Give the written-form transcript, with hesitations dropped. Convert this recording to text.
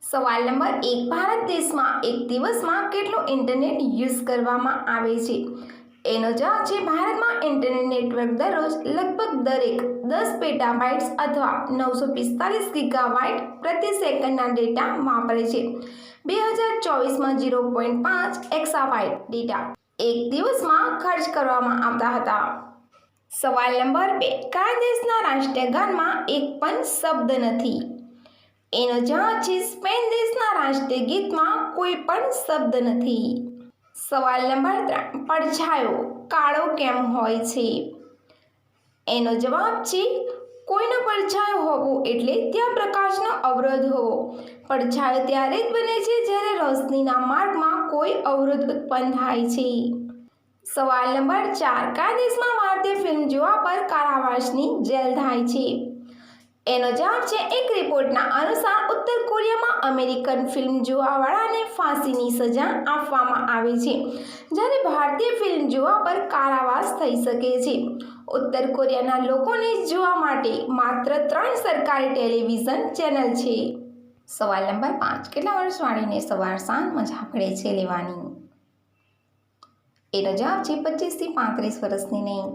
સવાલ નંબર 1, ભારત દેશમાં એક દિવસમાં કેટલું ઇન્ટરનેટ યુઝ કરવામાં આવે છે? એનો જવાબ છે ભારતમાં ઇન્ટરનેટ નેટવર્ક દરરોજ લગભગ દરેક 10 પેટાબાઇટ્સ અથવા 945 ગીગાબાઇટ પ્રતિ સેકન્ડના ડેટા વાપરે છે. 2024માં 0.5 એક્સાબાઇટ ડેટા એક દિવસમાં ખર્ચ કરવામાં આવતા હતા. સવાલ નંબર 2, કયા દેશના રાષ્ટ્રીય ગાનમાં એક પણ શબ્દ નથી? એનો જવાબ છે સ્પેન દેશના રાષ્ટ્રીય ગીતમાં કોઈ પણ શબ્દ નથી. સવાલ નંબર 3, પડછાયો કાળો કેમ હોય છે? એનો જવાબ છે કોઈનો પડછાયો હોવો એટલે ત્યાં પ્રકાશનો અવરોધ હોવો. પડછાયો ત્યારે જ બને છે જ્યારે રોશનીના માર્ગમાં કોઈ અવરોધ ઉત્પન્ન થાય છે. સવાલ નંબર 4, કયા દેશમાં ભારતીય ફિલ્મ જોવા પર કારાવાસની જેલ થાય છે? એનો જવાબ છે એક રિપોર્ટના અનુસાર ઉત્તર કોરિયામાં અમેરિકન ફિલ્મ જોવાવાળાને ફાંસીની સજા આપવામાં આવે છે, જ્યારે ભારતીય ફિલ્મ જોવા પર કારાવાસ થઈ શકે છે. ઉત્તર કોરિયાના લોકોને જોવા માટે માત્ર 3 સરકારી ટેલિવિઝન ચેનલ છે. સવાલ નંબર 5, કેટલા વર્ષવાળીને સવાર સાંજ મજા પડે છે લેવાની? એનો જવાબ છે 25 થી 35 વર્ષની નહીં.